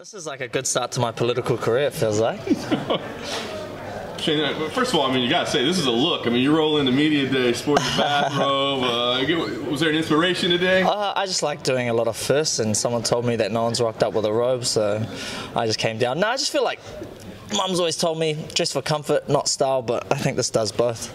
This is like a good start to my political career, it feels like. Shane, first of all, I mean, you gotta say, this is a look. I mean, you roll into media day, sporting a bathrobe. Was there an inspiration today? I just like doing a lot of firsts, and someone told me that no one's rocked up with a robe, so I just came down. No, I just feel like Mum's always told me, dress for comfort, not style, but I think this does both.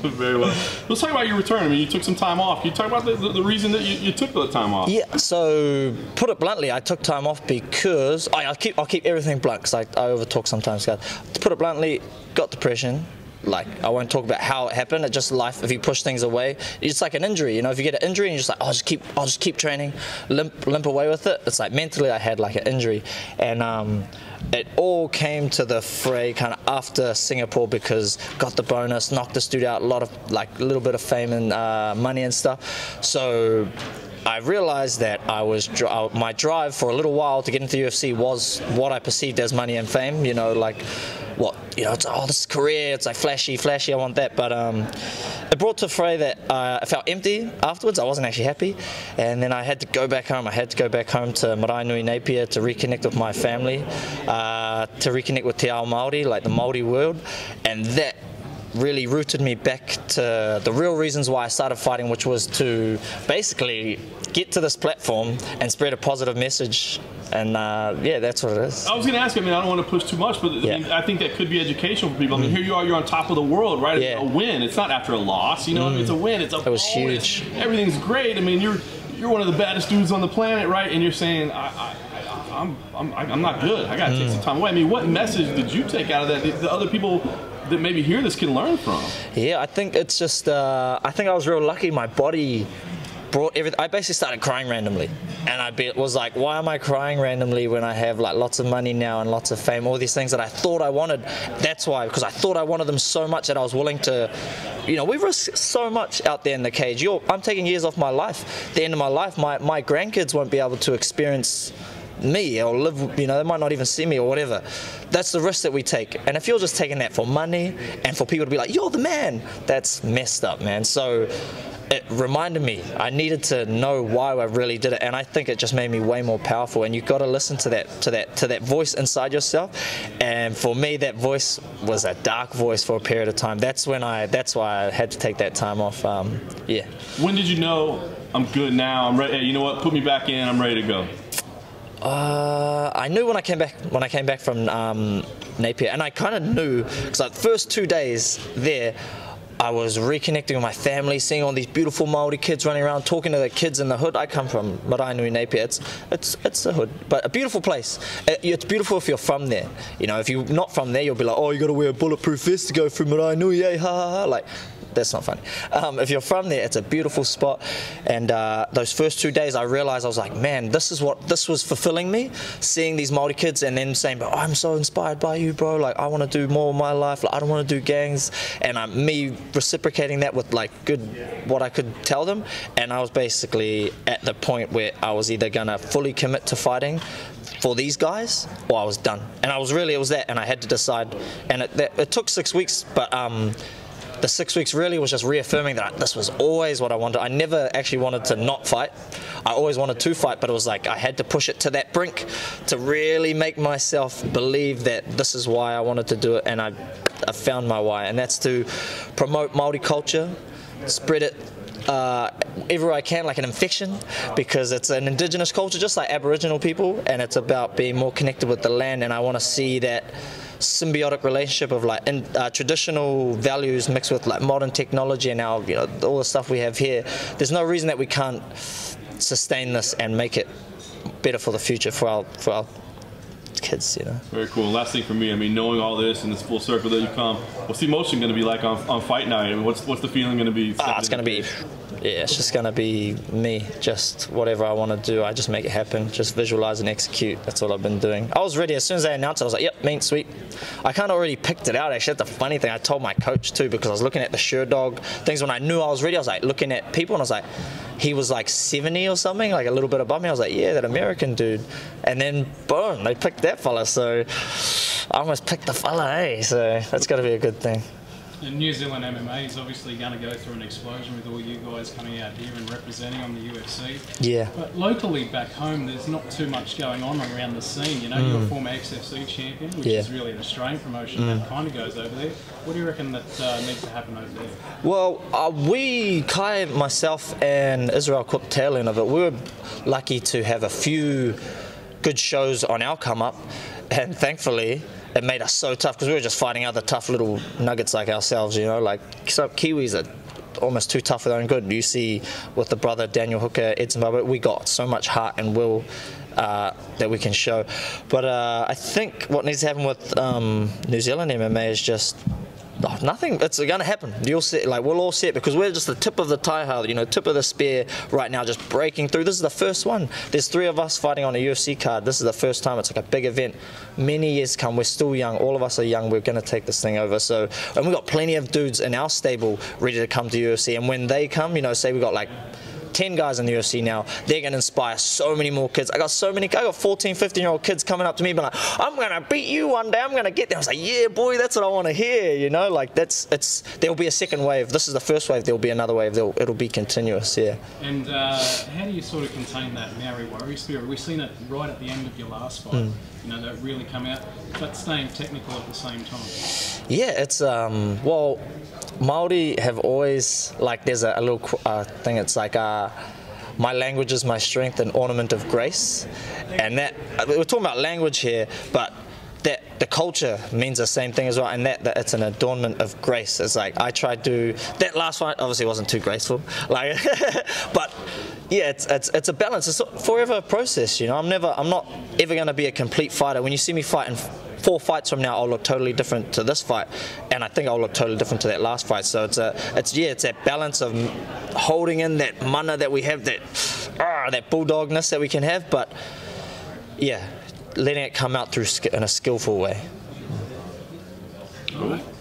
Very well. Let's talk about your return. I mean, you took some time off. Can you talk about the reason that you took the time off? Yeah, so put it bluntly, I took time off because I'll keep everything blunt because I overtalk sometimes, guys. To put it bluntly, got depression. Like, I won't talk about how it happened. It's just life. If you push things away, it's like an injury. You know, if you get an injury and you're just like, I'll just keep training, limp away with it. It's like mentally, I had like an injury, and it all came to the fray kind of after Singapore because got the bonus, knocked the studio out, a little bit of fame and money and stuff. So I realized that my drive for a little while to get into the UFC was what I perceived as money and fame. You know, like it's this is career. It's like flashy. I want that. But it brought to fray that I felt empty afterwards. I wasn't actually happy, and then I had to go back home. I had to go back home to Marae Nui Napier to reconnect with my family, to reconnect with Te Ao Maori, like the Maori world, and that really rooted me back to the real reasons why I started fighting, which was to basically get to this platform and spread a positive message. And yeah, that's what it is. I was going to ask you, I mean, I don't want to push too much, but yeah. I mean, I think that could be educational for people. I mean, here you are, you're on top of the world, right? Yeah. A win. It's not after a loss, you know? I mean, it's a win. It's a It was huge. Everything's great. I mean, you're one of the baddest dudes on the planet, right? And you're saying, I'm not good. I got to take some time away. I mean, what message did you take out of that? The other people that maybe hear this can learn from? Yeah, I think it's just, I think I was real lucky. My body brought everything. I basically started crying randomly, and I was like, why am I crying randomly when I have like lots of money now and lots of fame, all these things that I thought I wanted? That's why, because I thought I wanted them so much that I was willing to, you know, we risk so much out there in the cage. I'm taking years off my life. At the end of my life, my grandkids won't be able to experience me or live, you know, they might not even see me or whatever. That's the risk that we take. And if you're just taking that for money and for people to be like, you're the man, that's messed up, man. So it reminded me I needed to know why I really did it, and I think it just made me way more powerful. And you've got to listen to that voice inside yourself. And for me, that voice was a dark voice for a period of time. That's why I had to take that time off. Yeah. When did you know I'm good now? I'm ready. Hey, you know what? Put me back in. I'm ready to go. I knew when I came back from Napier, and I kind of knew because like the first 2 days there, I was reconnecting with my family, seeing all these beautiful Maori kids running around, talking to the kids in the hood. I come from Marae Nui Napier. It's a hood, but a beautiful place. It's beautiful if you're from there. You know, if you're not from there, you'll be like, oh, you got to wear a bulletproof vest to go through Marae Nui, ha ha ha. Like, that's not funny. If you're from there, it's a beautiful spot. And those first 2 days, I realized, I was like, man, this was fulfilling me, seeing these Maori kids and then saying, oh, I'm so inspired by you, bro. Like, I want to do more of my life. Like, I don't want to do gangs. And me reciprocating that with like what I could tell them. And I was basically at the point where I was either gonna fully commit to fighting for these guys, or I was done. And it was that, and I had to decide. And it took 6 weeks, but the 6 weeks really was just reaffirming that this was always what I wanted. I never actually wanted to not fight. I always wanted to fight, but it was like I had to push it to that brink to really make myself believe that this is why I wanted to do it, and I found my why, and that's to promote Maori culture, spread it everywhere I can like an infection, because it's an indigenous culture just like Aboriginal people, and it's about being more connected with the land, and I want to see that symbiotic relationship of like traditional values mixed with like modern technology and now, you know, all the stuff we have here. There's no reason that we can't sustain this and make it better for the future for our kids, you know. Very cool. Last thing for me, I mean, knowing all this and this full circle that you come, what's the emotion going to be like on fight night? I mean, what's the feeling going to be? It's going to be, yeah, it's just going to be me. Just whatever I want to do, I just make it happen. Just visualize and execute. That's what I've been doing. I was ready as soon as they announced it. I was like, yep, mean, sweet. I kind of already picked it out. Actually, that's the funny thing. I told my coach too, because I was looking at the Sherdog things when I knew I was ready. I was like looking at people, and I was like, he was like 70 or something, like a little bit above me. I was like, yeah, that American dude. And then boom, they picked that fella. So I almost picked the fella, eh? So that's got to be a good thing. And New Zealand MMA is obviously going to go through an explosion with all you guys coming out here and representing on the UFC. Yeah. But locally back home, there's not too much going on around the scene. You know, you're a former XFC champion, which is really an Australian promotion that kind of goes over there. What do you reckon that needs to happen over there? Well, Kai, myself, and Israel caught the tail end of it. We were lucky to have a few good shows on our come up, and thankfully it made us so tough because we were just fighting other tough little nuggets like ourselves, you know, like some Kiwis are almost too tough for their own good. You see with the brother Daniel Hooker, Ed Zimbabwe, we got so much heart and will that we can show. But I think what needs to happen with New Zealand MMA is just nothing. It's going to happen. You'll see, like we'll all see it because we're just the tip of the taiha, you know, tip of the spear right now, just breaking through. This is the first one. There's 3 of us fighting on a UFC card. This is the first time. It's like a big event. Many years come. We're still young. All of us are young. We're going to take this thing over. So, and we've got plenty of dudes in our stable ready to come to UFC. And when they come, you know, say we got like 10 guys in the UFC now, they're going to inspire so many more kids. I got 14, 15-year-old kids coming up to me being like, I'm going to beat you one day, I'm going to get there. I was like, yeah, boy, that's what I want to hear, you know, like there'll be a second wave. This is the first wave, there'll be another wave, it'll be continuous, yeah. And how do you sort of contain that Maori warrior spirit? We've seen it right at the end of your last fight, you know, that really come out, but staying technical at the same time. Yeah, it's, well, Maori have always, like, there's a little thing, it's like, my language is my strength and ornament of grace. And that, we're talking about language here, but that the culture means the same thing as well, and that it's an adornment of grace. It's like, I tried to, that last fight obviously wasn't too graceful, like, but yeah, it's a balance. It's a forever process, you know. I'm not ever going to be a complete fighter. When you see me fighting 4 fights from now, I'll look totally different to this fight, and I think I'll look totally different to that last fight. So it's that balance of holding in that mana that we have, that bulldogness that we can have, but yeah, letting it come out in a skillful way.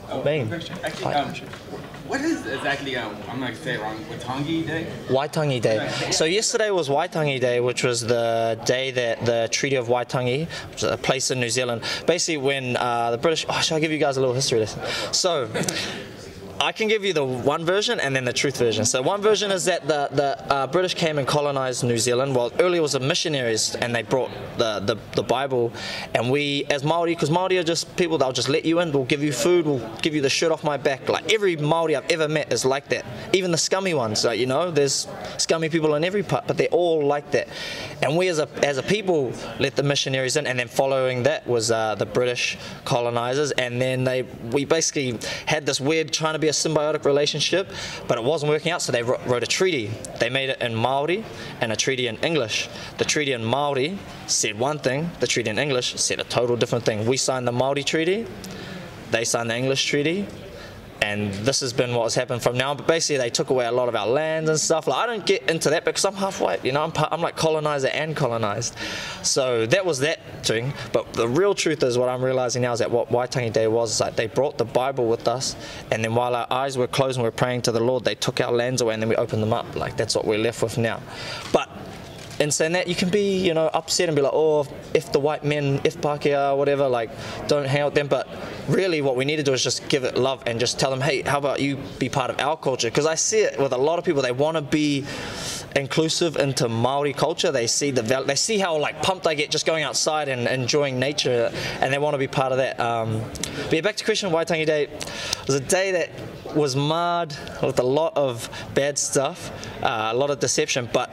Actually, what is exactly, I'm going to say it wrong, Waitangi Day? Waitangi Day. So yesterday was Waitangi Day, which was the day that the Treaty of Waitangi, which is a place in New Zealand, basically when the British, shall I give you guys a little history lesson? So, I can give you the one version and then the truth version. So one version is that the British came and colonized New Zealand. Well, earlier it was the missionaries, and they brought the Bible. And we, as Maori, because Maori are just people, they'll just let you in, we'll give you food, we'll give you the shirt off my back. Like every Maori I've ever met is like that. Even the scummy ones, you know, there's scummy people in every part, but they're all like that. And we as a people let the missionaries in, and then following that was the British colonizers. And then we basically had this weird trying to be a symbiotic relationship, but it wasn't working out, so they wrote a treaty. They made it in Maori and a treaty in English. The treaty in Maori said one thing, the treaty in English said a total different thing. We signed the Maori treaty, they signed the English treaty, and this has been what has happened from now. But basically they took away a lot of our lands and stuff. Like, I don't get into that because I'm half white, you know, I'm like colonizer and colonized. So that was that thing. But the real truth is, what I'm realizing now is that what Waitangi Day was, like they brought the Bible with us, and then while our eyes were closed and we were praying to the Lord, they took our lands away and then we opened them up. Like that's what we're left with now. But in saying that, you can be, you know, upset and be like, oh, if the white men, if Pākehā, whatever, like, don't hang out with them. But really what we need to do is just give it love and just tell them, hey, how about you be part of our culture? Because I see it with a lot of people, they want to be inclusive into Maori culture. They see they see how like pumped I get just going outside and enjoying nature, and they want to be part of that. But yeah, back to question, Waitangi Day was a day that was marred with a lot of bad stuff, a lot of deception, but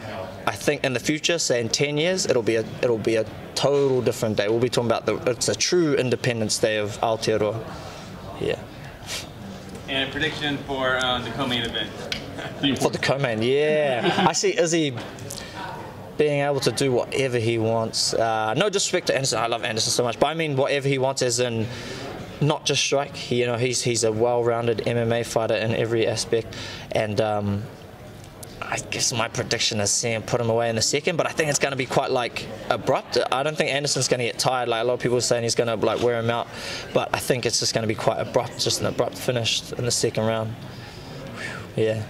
I think in the future, say in 10 years, it'll be a total different day. We'll be talking about it's a true Independence Day of Aotearoa. Yeah. And a prediction for the co-main event. For the co-main, yeah. I see Izzy being able to do whatever he wants. No disrespect to Anderson, I love Anderson so much, but I mean whatever he wants, as in not just strike. You know, he's a well-rounded MMA fighter in every aspect, and I guess my prediction is seeing him put him away in the second, but I think it's going to be quite like abrupt. I don't think Anderson's going to get tired. Like a lot of people are saying he's going to like wear him out, but I think it's just going to be quite abrupt, just an abrupt finish in the second round. Yeah.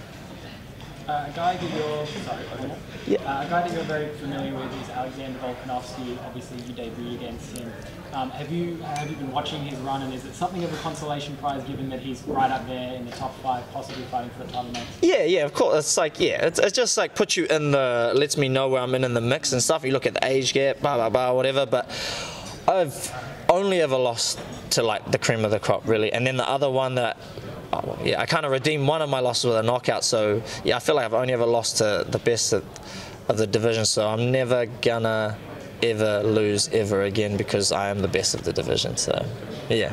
A guy that you're a guy that you're very familiar with is Alexander Volkanovski. Obviously, you debuted against him. Have you been watching his run, and is it something of a consolation prize given that he's right up there in the top 5, possibly fighting for the title next? Yeah, of course. It's like, it's just like puts you in the, lets me know where I'm in the mix and stuff. You look at the age gap, blah blah blah, whatever. But I've only ever lost to like the cream of the crop, really. And then the other one that, I kind of redeemed one of my losses with a knockout. So yeah, I feel like I've only ever lost to the best of the division. So I'm never gonna ever lose ever again because I am the best of the division. So yeah.